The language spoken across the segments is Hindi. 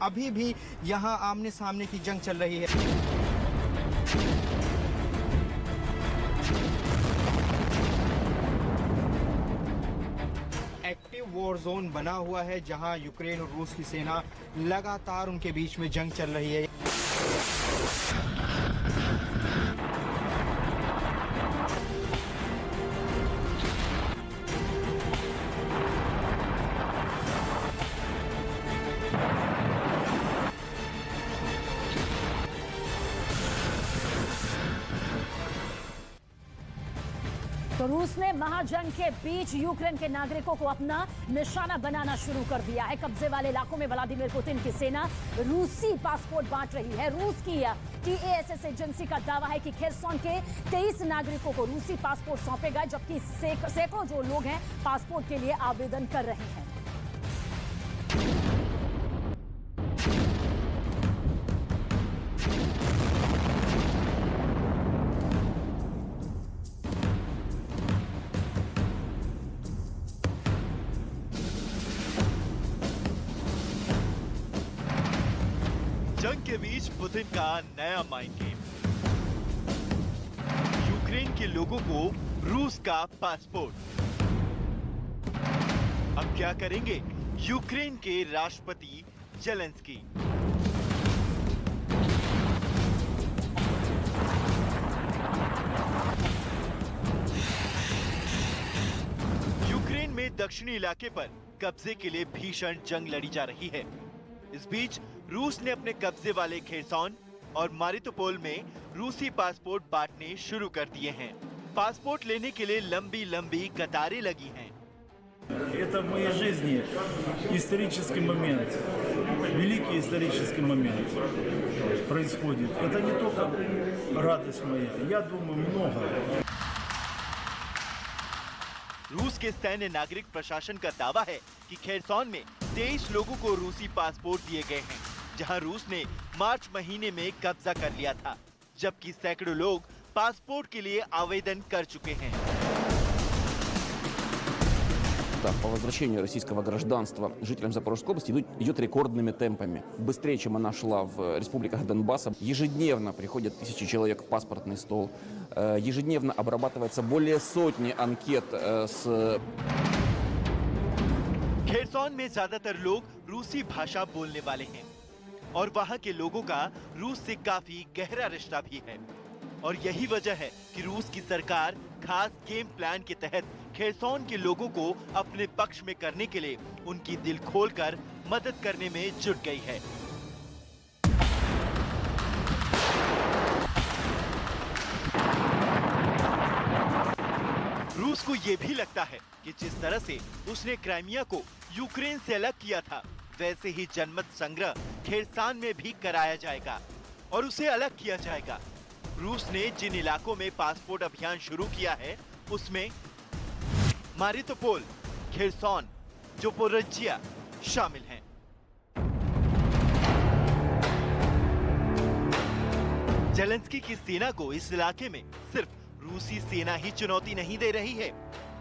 अभी भी यहाँ आमने सामने की जंग चल रही है। एक्टिव वॉर जोन बना हुआ है जहां यूक्रेन और रूस की सेना लगातार उनके बीच में जंग चल रही है। तो रूस ने महाजंग के बीच यूक्रेन के नागरिकों को अपना निशाना बनाना शुरू कर दिया है। कब्जे वाले इलाकों में व्लादिमीर पुतिन की सेना रूसी पासपोर्ट बांट रही है। रूस की TASS एजेंसी का दावा है कि खेरसोन के 23 नागरिकों को रूसी पासपोर्ट सौंपे गए, जबकि सैकड़ों जो लोग हैं पासपोर्ट के लिए आवेदन कर रहे हैं। जंग के बीच पुतिन का नया माइंड गेम। यूक्रेन के लोगों को रूस का पासपोर्ट। अब क्या करेंगे यूक्रेन के राष्ट्रपति जेलेंस्की? यूक्रेन में दक्षिणी इलाके पर कब्जे के लिए भीषण जंग लड़ी जा रही है। इस बीच रूस ने अपने कब्जे वाले खेरसोन और मारितोपोल में रूसी पासपोर्ट बांटने शुरू कर दिए हैं। पासपोर्ट लेने के लिए लंबी लंबी कतारें लगी हैं। Это в моей жизни исторический момент, великий исторический момент происходит. Это не только радость моя, я думаю, много. रूस के सैन्य नागरिक प्रशासन का दावा है कि खेरसोन में 23 लोगों को रूसी पासपोर्ट दिए गए हैं, जहां रूस ने मार्च महीने में कब्जा कर लिया था, जबकि सैकड़ों लोग पासपोर्ट के लिए आवेदन कर चुके हैं। По возвращению российского гражданства жителям Запорожской области идет рекордными темпами. Быстрее, чем она шла в республиках Донбасса. Ежедневно приходят тысячи человек в паспортный стол. Ежедневно обрабатывается более сотни анкет с... खेरसोन में ज्यादातर लोग रूसी भाषा बोलने वाले हैं और वहां के लोगों का रूस से काफी गहरा रिश्ता भी है। और यही वजह है कि रूस की सरकार खास गेम प्लान के तहत खेरसोन के लोगों को अपने पक्ष में करने के लिए उनकी दिल खोलकर मदद करने में जुट गई है। रूस को यह भी लगता है कि जिस तरह से उसने क्राइमिया को यूक्रेन से अलग किया था, वैसे ही जनमत संग्रह खेरसोन में भी कराया जाएगा और उसे अलग किया जाएगा। रूस ने जिन इलाकों में पासपोर्ट अभियान शुरू किया है, उसमें मारितोपोल, खेरसोन, ज़पोरिज्जिया शामिल हैं। जेलेंस्की की सेना को इस इलाके में सिर्फ रूसी सेना ही चुनौती नहीं दे रही है,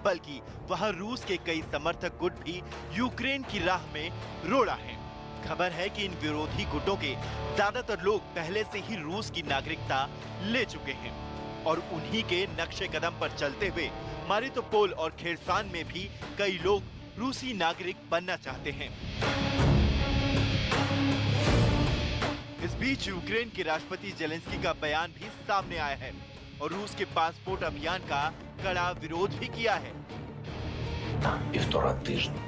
बल्कि वहां रूस के कई समर्थक गुट भी यूक्रेन की राह में रोड़ा है। खबर है कि इन विरोधी गुटों के ज्यादातर लोग पहले से ही रूस की नागरिकता ले चुके हैं और उन्हीं के नक्शे कदम पर चलते हुए मारितोपोल और खेरसोन में भी कई लोग रूसी नागरिक बनना चाहते हैं। इस बीच यूक्रेन के राष्ट्रपति जेलेंस्की का बयान भी सामने आया है और रूस के पासपोर्ट अभियान का कड़ा विरोध भी किया है। Півтора тижні.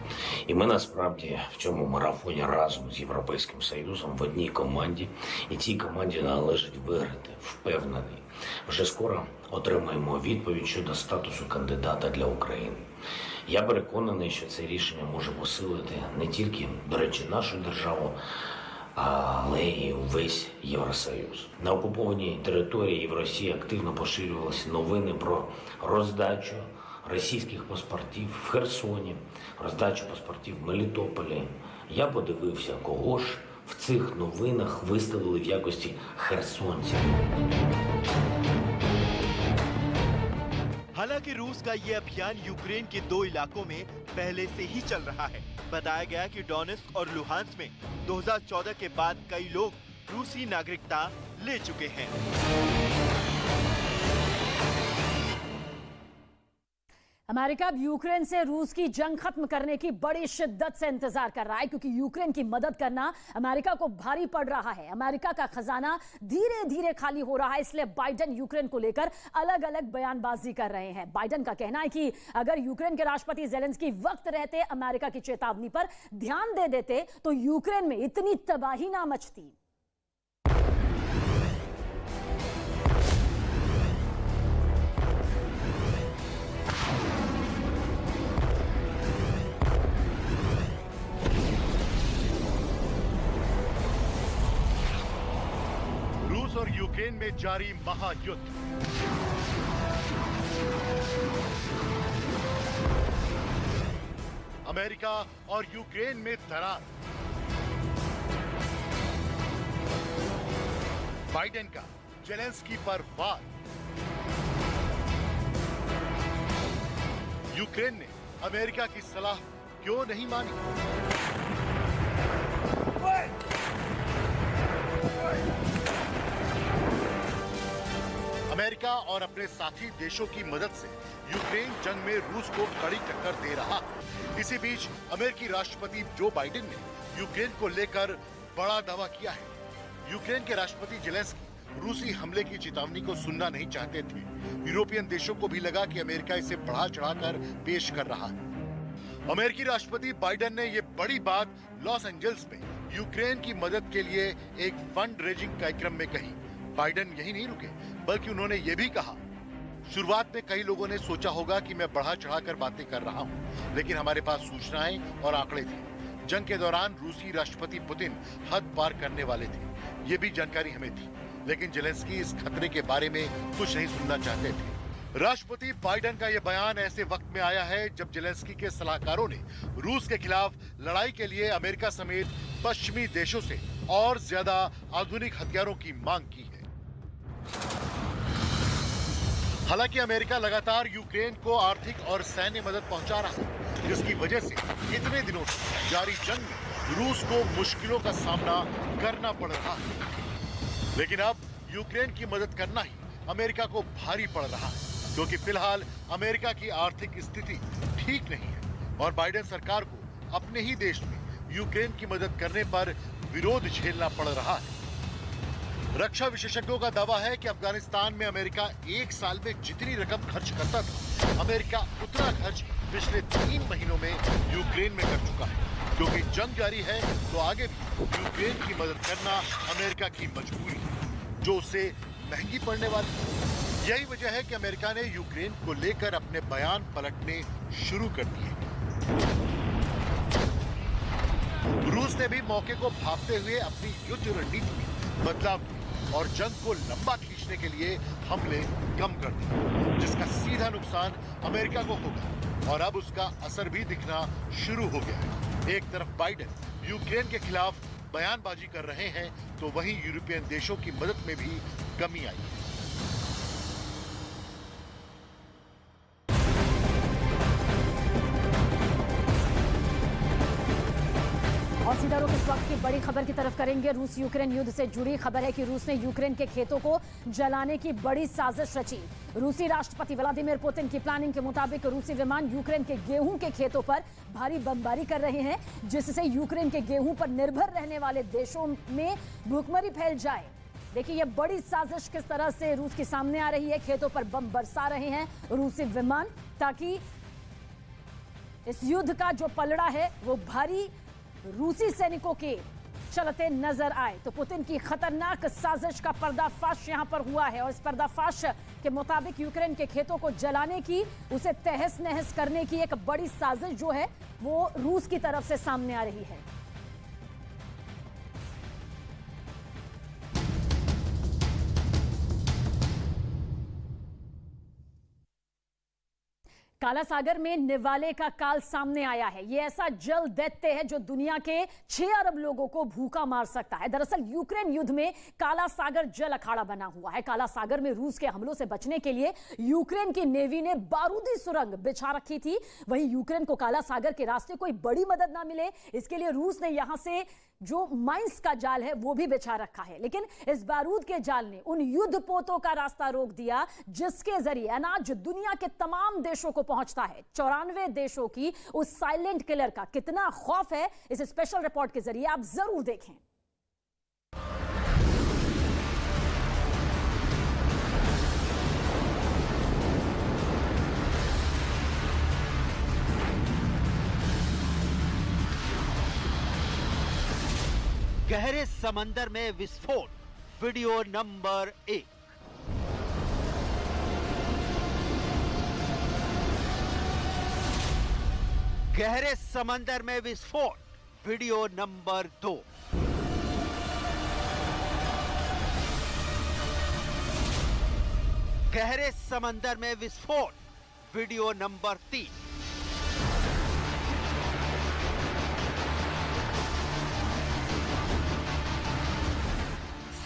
І ми насправді в цьому марафоні разом з Європейським Союзом в одній команді. І цій команді належить виграти, впевнений. Вже скоро отримаємо відповідь щодо статусу кандидата для України. Я переконаний, що це рішення може посилити не тільки, до речі, нашу державу, але і увесь Євросоюз. На окупованій території в Росії активно поширювалися новини про роздачу російських паспортів в Херсоні, роздачу паспортів в Мелітополі. Я подивився, кого ж в цих новинах виставили в якості херсонців. हालांकि रूस का ये अभियान यूक्रेन के 2 इलाकों में पहले से ही चल रहा है। बताया गया कि डोनेट्स्क और लुहांस्क में 2014 के बाद कई लोग रूसी नागरिकता ले चुके हैं। अमेरिका अब यूक्रेन से रूस की जंग खत्म करने की बड़ी शिद्दत से इंतजार कर रहा है, क्योंकि यूक्रेन की मदद करना अमेरिका को भारी पड़ रहा है। अमेरिका का खजाना धीरे धीरे खाली हो रहा है, इसलिए बाइडेन यूक्रेन को लेकर अलग अलग बयानबाजी कर रहे हैं। बाइडेन का कहना है कि अगर यूक्रेन के राष्ट्रपति ज़ेलेंस्की वक्त रहते अमेरिका की चेतावनी पर ध्यान दे देते तो यूक्रेन में इतनी तबाही ना मचती। और यूक्रेन में जारी महायुद्ध। अमेरिका और यूक्रेन में दरार। बाइडेन का जेलेंस्की पर वार। यूक्रेन ने अमेरिका की सलाह क्यों नहीं मानी? अमेरिका और अपने साथी देशों की मदद से यूक्रेन जंग में रूस को कड़ी टक्कर दे रहा है। इसी बीच अमेरिकी राष्ट्रपति जो बाइडेन ने यूक्रेन को लेकर बड़ा दावा किया है। यूक्रेन के राष्ट्रपति जेलेंस्की रूसी हमले की चेतावनी को सुनना नहीं चाहते थे। यूरोपियन देशों को भी लगा कि अमेरिका इसे बढ़ा चढ़ाकर पेश कर रहा है। अमेरिकी राष्ट्रपति बाइडेन ने ये बड़ी बात लॉस एंजल्स में यूक्रेन की मदद के लिए एक फंड रेजिंग कार्यक्रम में कही। बाइडेन यही नहीं रुके, बल्कि उन्होंने ये भी कहा, शुरुआत में कई लोगों ने सोचा होगा कि मैं बढ़ा चढ़ाकर बातें कर रहा हूं, लेकिन हमारे पास सूचनाएं और आंकड़े थे। जंग के दौरान रूसी राष्ट्रपति पुतिन हद पार करने वाले थे, ये भी जानकारी हमें थी, लेकिन जेलेंस्की इस खतरे के बारे में कुछ नहीं सुनना चाहते थे। राष्ट्रपति बाइडेन का यह बयान ऐसे वक्त में आया है जब जेलेंस्की के सलाहकारों ने रूस के खिलाफ लड़ाई के लिए अमेरिका समेत पश्चिमी देशों से और ज्यादा आधुनिक हथियारों की मांग की है। हालांकि अमेरिका लगातार यूक्रेन को आर्थिक और सैन्य मदद पहुंचा रहा है, जिसकी वजह से इतने दिनों से जारी जंग में रूस को मुश्किलों का सामना करना पड़ रहा है। लेकिन अब यूक्रेन की मदद करना ही अमेरिका को भारी पड़ रहा है, क्योंकि फिलहाल अमेरिका की आर्थिक स्थिति ठीक नहीं है और बाइडेन सरकार को अपने ही देश में यूक्रेन की मदद करने पर विरोध झेलना पड़ रहा है। रक्षा विशेषज्ञों का दावा है कि अफगानिस्तान में अमेरिका एक साल में जितनी रकम खर्च करता था, अमेरिका उतना खर्च पिछले 3 महीनों में यूक्रेन में कर चुका है। क्योंकि जंग जारी है तो आगे भी यूक्रेन की मदद करना अमेरिका की मजबूरी है, जो उसे महंगी पड़ने वाली है। यही वजह है कि अमेरिका ने यूक्रेन को लेकर अपने बयान पलटने शुरू कर दिए। रूस ने भी मौके को भांपते हुए अपनी युद्ध रणनीति में बदलाव किया और जंग को लंबा खींचने के लिए हमले कम कर दिए, जिसका सीधा नुकसान अमेरिका को होगा और अब उसका असर भी दिखना शुरू हो गया है। एक तरफ बाइडेन यूक्रेन के खिलाफ बयानबाजी कर रहे हैं तो वहीं यूरोपियन देशों की मदद में भी कमी आई है। और सीधा रुख इस वक्त की बड़ी खबर की तरफ करेंगे। रूस यूक्रेन युद्ध से जुड़ी खबर है कि रूस ने यूक्रेन के खेतों को जलाने की बड़ी साजिश रची। रूसी राष्ट्रपति व्लादिमीर पुतिन की प्लानिंग के मुताबिक रूसी विमान यूक्रेन के गेहूं के खेतों पर भारी बमबारी कर रहे हैं, जिससे यूक्रेन के गेहूं पर निर्भर रहने वाले देशों में भूखमरी फैल जाए। देखिए ये बड़ी साजिश किस तरह से रूस के सामने आ रही है। खेतों पर बम बरसा रहे हैं रूसी विमान, ताकि इस युद्ध का जो पलड़ा है वो भारी रूसी सैनिकों के चलते नजर आए। तो पुतिन की खतरनाक साजिश का पर्दाफाश यहां पर हुआ है और इस पर्दाफाश के मुताबिक यूक्रेन के खेतों को जलाने की, उसे तहस नहस करने की एक बड़ी साजिश जो है वो रूस की तरफ से सामने आ रही है। काला सागर में निवाले का काल सामने आया है। ये ऐसा जल दैत्य है जो दुनिया के 6 अरब लोगों को भूखा मार सकता है। दरअसल यूक्रेन युद्ध में काला सागर जल अखाड़ा बना हुआ है। काला सागर में रूस के हमलों से बचने के लिए यूक्रेन की नेवी ने बारूदी सुरंग बिछा रखी थी। वहीं यूक्रेन को काला सागर के रास्ते कोई बड़ी मदद ना मिले, इसके लिए रूस ने यहां से जो माइंस का जाल है वो भी बिछा रखा है। लेकिन इस बारूद के जाल ने उन युद्धपोतों का रास्ता रोक दिया जिसके जरिए अनाज दुनिया के तमाम देशों को पहुंचता है। 94 देशों की उस साइलेंट किलर का कितना खौफ है, इस स्पेशल रिपोर्ट के जरिए आप जरूर देखें। गहरे समंदर में विस्फोट, वीडियो नंबर 1। गहरे समंदर में विस्फोट, वीडियो नंबर 2। गहरे समंदर में विस्फोट, वीडियो नंबर 3।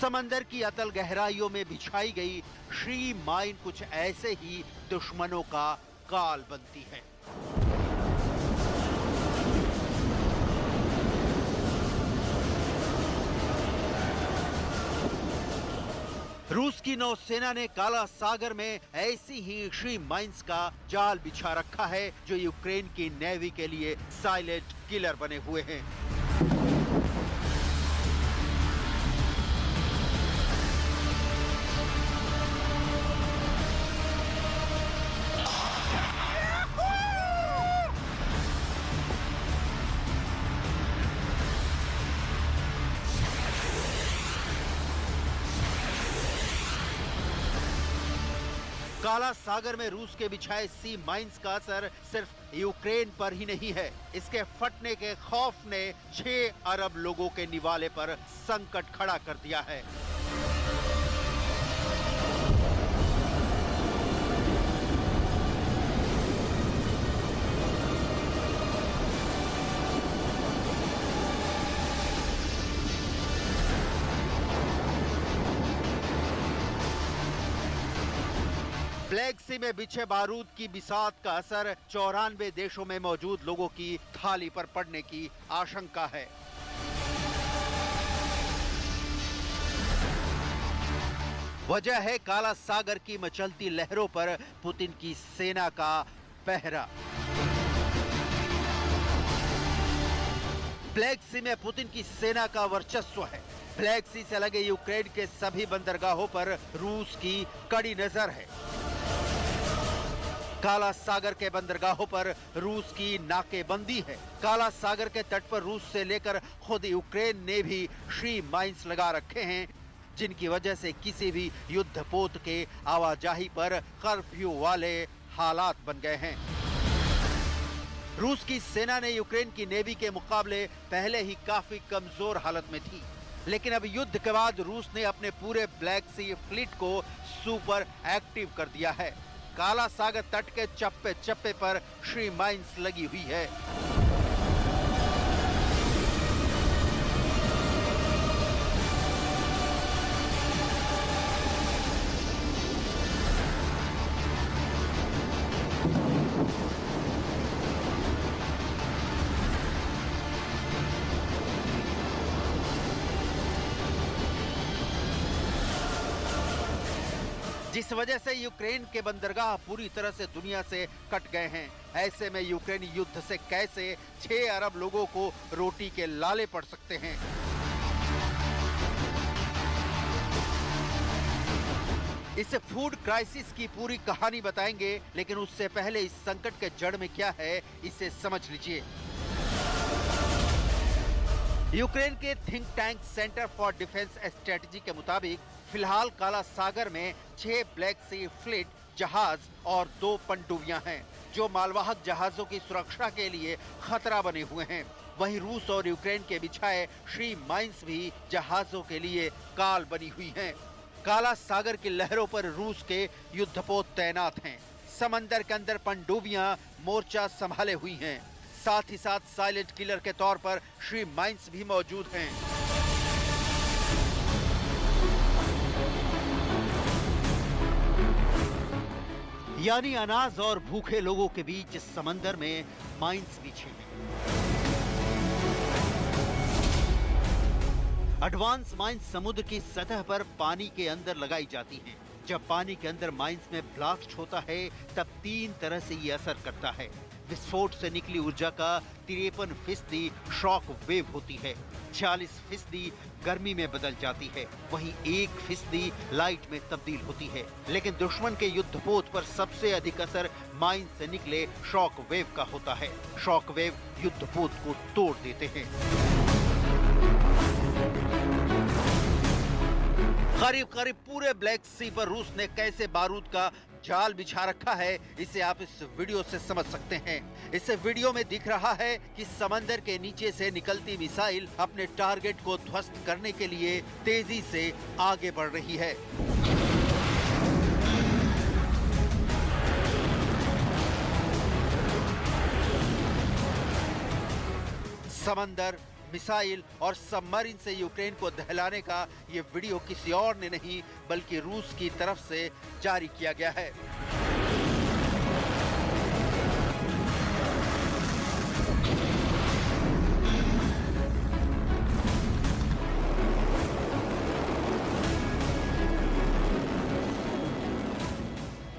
समंदर की अतल गहराइयों में बिछाई गई श्री माइन कुछ ऐसे ही दुश्मनों का काल बनती है। रूस की नौसेना ने काला सागर में ऐसी ही श्री माइंस का जाल बिछा रखा है जो यूक्रेन की नेवी के लिए साइलेंट किलर बने हुए हैं। काला सागर में रूस के बिछाए सी माइंस का असर सिर्फ यूक्रेन पर ही नहीं है। इसके फटने के खौफ ने 6 अरब लोगों के निवाले पर संकट खड़ा कर दिया है। ब्लैक सी में बिछे बारूद की बिसात का असर 94 देशों में मौजूद लोगों की थाली पर पड़ने की आशंका है। वजह है काला सागर की मचलती लहरों पर पुतिन की सेना का पहरा। ब्लैक सी में पुतिन की सेना का वर्चस्व है। ब्लैक सी से लगे यूक्रेन के सभी बंदरगाहों पर रूस की कड़ी नजर है। काला सागर के बंदरगाहों पर रूस की नाकेबंदी है। काला सागर के तट पर रूस से लेकर खुद यूक्रेन ने भी श्री माइंस लगा रखे हैं, जिनकी वजह से किसी भी युद्धपोत के आवाजाही पर कर्फ्यू वाले हालात बन गए हैं। रूस की सेना ने यूक्रेन की नेवी के मुकाबले पहले ही काफी कमजोर हालत में थी, लेकिन अब युद्ध के बाद रूस ने अपने पूरे ब्लैक सी फ्लीट को सुपर एक्टिव कर दिया है। काला सागर तट के चप्पे चप्पे पर श्री माइंस लगी हुई है। जिस वजह से यूक्रेन के बंदरगाह पूरी तरह से दुनिया से कट गए हैं। ऐसे में यूक्रेन युद्ध से कैसे 6 अरब लोगों को रोटी के लाले पड़ सकते हैं। इस फूड क्राइसिस की पूरी कहानी बताएंगे, लेकिन उससे पहले इस संकट के जड़ में क्या है इसे समझ लीजिए। यूक्रेन के think tank centre for defence strategy के मुताबिक फिलहाल काला सागर में 6 ब्लैक सी फ्लीट जहाज और 2 पनडुब्बियां हैं, जो मालवाहक जहाजों की सुरक्षा के लिए खतरा बने हुए हैं। वहीं रूस और यूक्रेन के बिछाए श्री माइंस भी जहाजों के लिए काल बनी हुई हैं। काला सागर की लहरों पर रूस के युद्धपोत तैनात हैं। समंदर के अंदर पनडुब्बियां मोर्चा संभाले हुई हैं। साथ ही साथ साइलेंट किलर के तौर पर श्री माइंस भी मौजूद हैं। यानी अनाज और भूखे लोगों के बीच समंदर में माइंस बिछे हैं। एडवांस माइंस समुद्र की सतह पर पानी के अंदर लगाई जाती हैं। जब पानी के अंदर माइंस में ब्लास्ट होता है तब 3 तरह से ये असर करता है। विस्फोट से निकली ऊर्जा का 53% शॉक वेव होती है, 40% गर्मी में बदल जाती है, वहीं 1% लाइट में तब्दील होती है। लेकिन दुश्मन के युद्धपोत पर सबसे अधिक असर माइन से निकले शॉक वेव का होता है। शॉक वेव युद्धपोत को तोड़ देते हैं। करीब करीब पूरे ब्लैक सी पर रूस ने कैसे बारूद का जाल बिछा रखा है, इसे आप इस वीडियो से समझ सकते हैं। इस वीडियो में दिख रहा है कि समंदर के नीचे से निकलती मिसाइल अपने टारगेट को ध्वस्त करने के लिए तेजी से आगे बढ़ रही है। समंदर, मिसाइल और सबमरीन से यूक्रेन को दहलाने का ये वीडियो किसी और ने नहीं बल्कि रूस की तरफ से जारी किया गया है।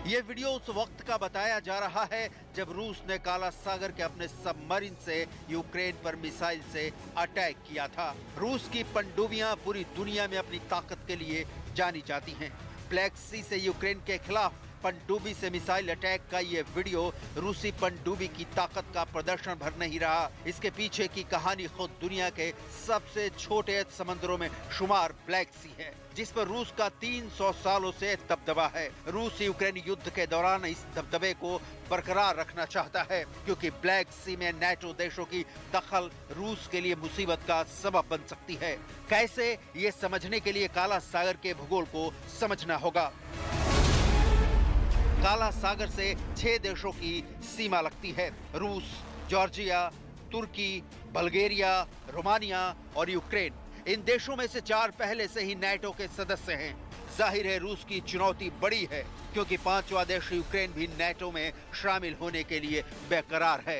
ये वीडियो उस वक्त का बताया जा रहा है जब रूस ने काला सागर के अपने सबमरीन से यूक्रेन पर मिसाइल से अटैक किया था। रूस की पनडुब्बियां पूरी दुनिया में अपनी ताकत के लिए जानी जाती हैं। ब्लैक सी से यूक्रेन के खिलाफ पनडुब्बी से मिसाइल अटैक का ये वीडियो रूसी पनडुब्बी की ताकत का प्रदर्शन भर नहीं रहा। इसके पीछे की कहानी खुद दुनिया के सबसे छोटे समंदरों में शुमार ब्लैक सी है, जिस पर रूस का 300 सालों से दबदबा है। रूस यूक्रेन युद्ध के दौरान इस दबदबे को बरकरार रखना चाहता है, क्योंकि ब्लैक सी में नेटो देशों की दखल रूस के लिए मुसीबत का सबब बन सकती है। कैसे, ये समझने के लिए काला सागर के भूगोल को समझना होगा। काला सागर से 6 देशों की सीमा लगती है: रूस, जॉर्जिया, तुर्की, बल्गेरिया, रोमानिया और यूक्रेन। इन देशों में से 4 पहले से ही नेटो के सदस्य हैं। जाहिर है रूस की चुनौती बड़ी है, क्योंकि 5वां देश यूक्रेन भी नेटो में शामिल होने के लिए बेकरार है।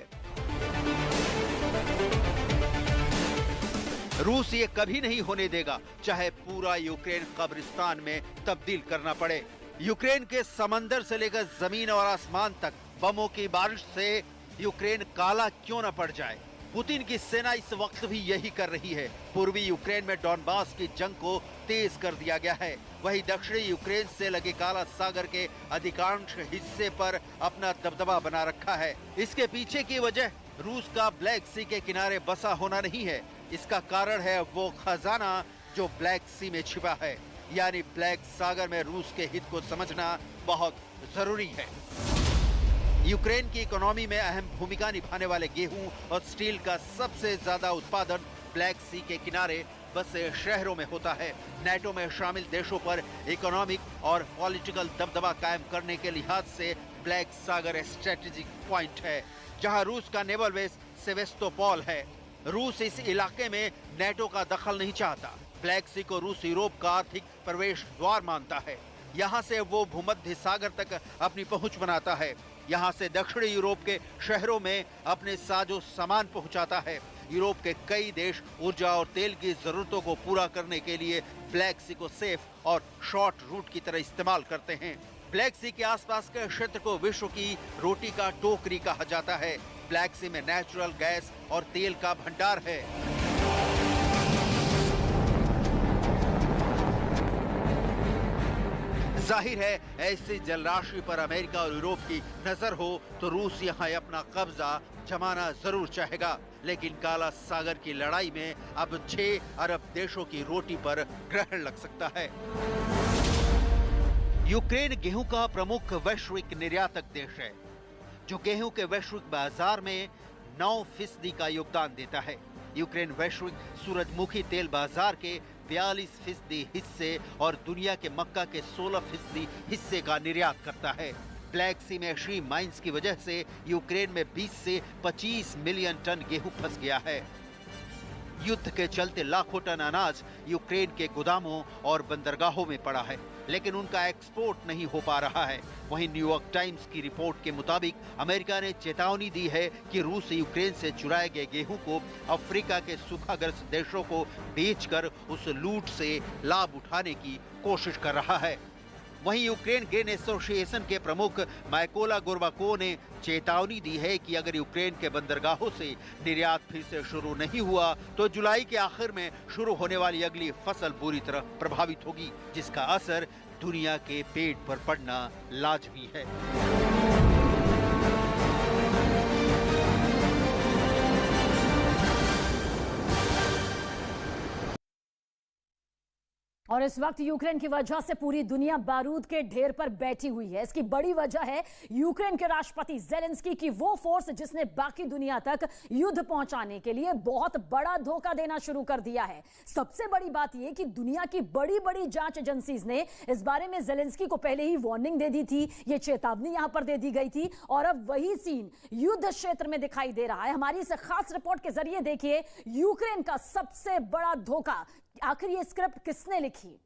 रूस ये कभी नहीं होने देगा, चाहे पूरा यूक्रेन कब्रिस्तान में तब्दील करना पड़े। यूक्रेन के समंदर से लेकर जमीन और आसमान तक बमों की बारिश से यूक्रेन काला क्यों न पड़ जाए। पुतिन की सेना इस वक्त भी यही कर रही है। पूर्वी यूक्रेन में डॉनबास की जंग को तेज कर दिया गया है। वहीं दक्षिणी यूक्रेन से लगे काला सागर के अधिकांश हिस्से पर अपना दबदबा बना रखा है। इसके पीछे की वजह रूस का ब्लैक सी के किनारे बसा होना नहीं है। इसका कारण है वो खजाना जो ब्लैक सी में छिपा है। यानी ब्लैक सागर में रूस के हित को समझना बहुत जरूरी है। यूक्रेन की इकोनॉमी में अहम भूमिका निभाने वाले गेहूं और स्टील का सबसे ज्यादा उत्पादन ब्लैक सी के किनारे बसे शहरों में होता है। नेटो में शामिल देशों पर इकोनॉमिक और पॉलिटिकल दबदबा कायम करने के लिहाज से ब्लैक सागर स्ट्रेटेजिक पॉइंट है, जहां रूस का नेवल बेस सेवेस्तोपोल है। रूस इस इलाके में नेटो का दखल नहीं चाहता। ब्लैक सी को रूस यूरोप का आर्थिक प्रवेश द्वार मानता है। यहाँ से वो भूमध्य सागर तक अपनी पहुंच बनाता है। यहाँ से दक्षिणी यूरोप के शहरों में अपने साजो सामान पहुंचाता है। यूरोप के कई देश ऊर्जा और तेल की जरूरतों को पूरा करने के लिए ब्लैक सी को सेफ और शॉर्ट रूट की तरह इस्तेमाल करते हैं। ब्लैक सी के आसपास के क्षेत्र को विश्व की रोटी का टोकरी कहा जाता है। ब्लैक सी में नेचुरल गैस और तेल का भंडार है। जाहिर है ऐसी जलराशि पर अमेरिका और यूरोप की नजर हो तो रूस यहाँ अपना कब्जा जमाना जरूर चाहेगा। लेकिन काला सागर की लड़ाई में अब 6 अरब देशों की रोटी पर ग्रहण लग सकता है। यूक्रेन गेहूं का प्रमुख वैश्विक निर्यातक देश है, जो गेहूं के वैश्विक बाजार में 9% का योगदान देता है। यूक्रेन वैश्विक सूरजमुखी तेल बाजार के 42% हिस्से और दुनिया के मक्का के 16% हिस्से का निर्यात करता है। ब्लैक सी में एक्सट्रीम माइंस की वजह से यूक्रेन में 20 से 25 मिलियन टन गेहूं फंस गया है। युद्ध के चलते लाखों टन अनाज यूक्रेन के गोदामों और बंदरगाहों में पड़ा है, लेकिन उनका एक्सपोर्ट नहीं हो पा रहा है। वहीं न्यूयॉर्क टाइम्स की रिपोर्ट के मुताबिक अमेरिका ने चेतावनी दी है कि रूस यूक्रेन से चुराए गए गेहूं को अफ्रीका के सूखाग्रस्त देशों को बेचकर उस लूट से लाभ उठाने की कोशिश कर रहा है। वहीं यूक्रेन ग्रेन एसोसिएशन के प्रमुख माइकोला गोर्बाको ने चेतावनी दी है कि अगर यूक्रेन के बंदरगाहों से निर्यात फिर से शुरू नहीं हुआ तो जुलाई के आखिर में शुरू होने वाली अगली फसल बुरी तरह प्रभावित होगी, जिसका असर दुनिया के पेट पर पड़ना लाजमी है। और इस वक्त यूक्रेन की वजह से पूरी दुनिया बारूद के ढेर पर बैठी हुई है। इसकी बड़ी वजह है यूक्रेन के राष्ट्रपति ज़ेलेंस्की की वो फोर्स जिसने बाकी दुनिया तक युद्ध पहुंचाने के लिए बहुत बड़ा धोखा देना शुरू कर दिया है। सबसे बड़ी बात यह कि दुनिया की बड़ी बड़ी जांच एजेंसीज ने इस बारे में ज़ेलेंस्की को पहले ही वार्निंग दे दी थी, ये चेतावनी यहां पर दे दी गई थी और अब वही सीन युद्ध क्षेत्र में दिखाई दे रहा है। हमारी इस खास रिपोर्ट के जरिए देखिए यूक्रेन का सबसे बड़ा धोखा। आखिर ये स्क्रिप्ट किसने लिखी?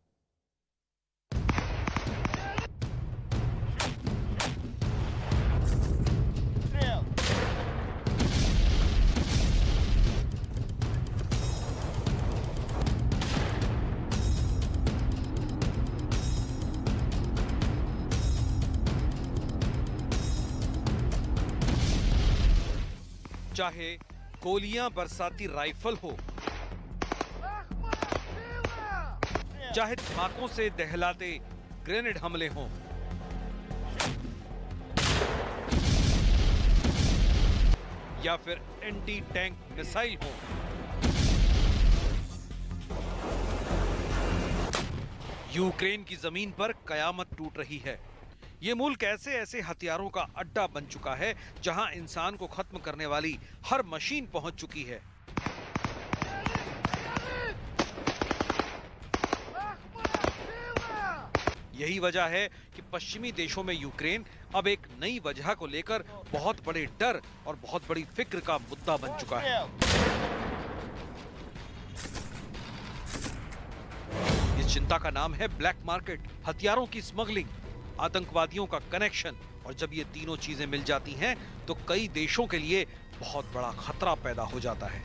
चाहे गोलियां बरसाती राइफल हो, चाहे धमाकों से दहलाते ग्रेनेड हमले हों, या फिर एंटी टैंक मिसाइल हों, यूक्रेन की जमीन पर कयामत टूट रही है। ये मुल्क ऐसे हथियारों का अड्डा बन चुका है जहां इंसान को खत्म करने वाली हर मशीन पहुंच चुकी है। यही वजह है कि पश्चिमी देशों में यूक्रेन अब एक नई वजह को लेकर बहुत बड़े डर और बहुत बड़ी फिक्र का मुद्दा बन चुका है। इस चिंता का नाम है ब्लैक मार्केट, हथियारों की स्मगलिंग, आतंकवादियों का कनेक्शन। और जब ये तीनों चीजें मिल जाती हैं तो कई देशों के लिए बहुत बड़ा खतरा पैदा हो जाता है।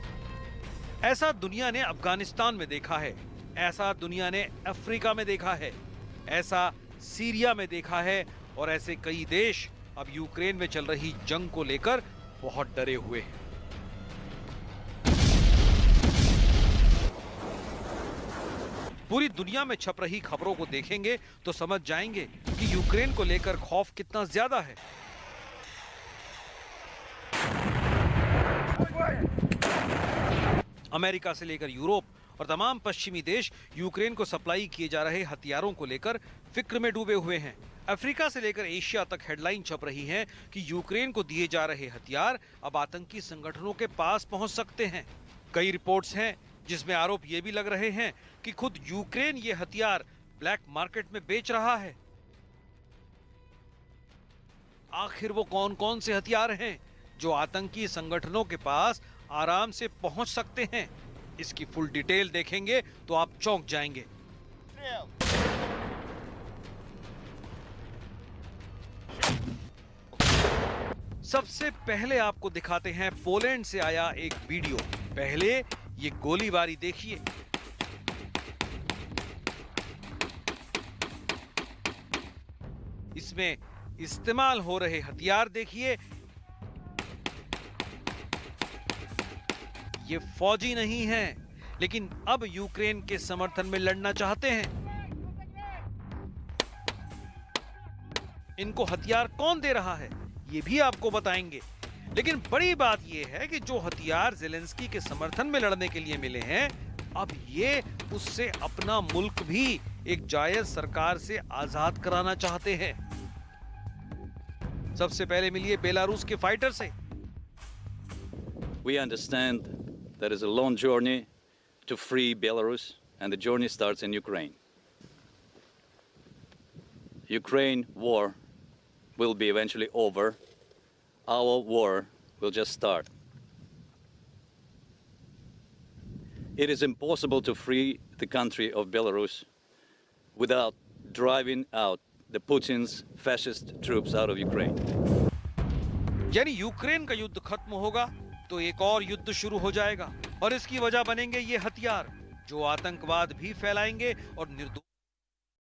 ऐसा दुनिया ने अफगानिस्तान में देखा है, ऐसा दुनिया ने अफ्रीका में देखा है, ऐसा सीरिया में देखा है और ऐसे कई देश अब यूक्रेन में चल रही जंग को लेकर बहुत डरे हुए हैं। पूरी दुनिया में छप रही खबरों को देखेंगे तो समझ जाएंगे कि यूक्रेन को लेकर खौफ कितना ज्यादा है। अमेरिका से लेकर यूरोप और तमाम पश्चिमी देश यूक्रेन को सप्लाई किए जा रहे हथियारों को लेकर फिक्र में डूबे हुए हैं। अफ्रीका से लेकर एशिया तक हेडलाइन छप रही हैं कि यूक्रेन को दिए जा रहे हथियार अब आतंकी संगठनों के पास पहुंच सकते हैं। कई रिपोर्ट्स हैं जिसमें आरोप ये भी लग रहे हैं कि खुद यूक्रेन ये हथियार ब्लैक मार्केट में बेच रहा है। आखिर वो कौन-कौन से हथियार हैं जो आतंकी संगठनों के पास आराम से पहुंच सकते हैं? इसकी फुल डिटेल देखेंगे तो आप चौंक जाएंगे। सबसे पहले आपको दिखाते हैं पोलैंड से आया एक वीडियो। पहले ये गोलीबारी देखिए। इसमें इस्तेमाल हो रहे हथियार देखिए। ये फौजी नहीं हैं, लेकिन अब यूक्रेन के समर्थन में लड़ना चाहते हैं। इनको हथियार कौन दे रहा है ये भी आपको बताएंगे। लेकिन बड़ी बात यह है कि जो हथियार ज़ेलेंस्की के समर्थन में लड़ने के लिए मिले हैं, अब ये उससे अपना मुल्क भी एक जायज सरकार से आजाद कराना चाहते हैं। सबसे पहले मिलिए बेलारूस के फाइटर से। We understand there is a long journey to free Belarus, and the journey starts in Ukraine. Ukraine war will be eventually over. Our war will just start. It is impossible to free the country of Belarus without driving out the Putin's fascist troops out of Ukraine. यानी यूक्रेन का युद्ध खत्म होगा तो एक और युद्ध शुरू हो जाएगा और इसकी वजह बनेंगे ये हथियार जो आतंकवाद भी फैलाएंगे और निर्दोष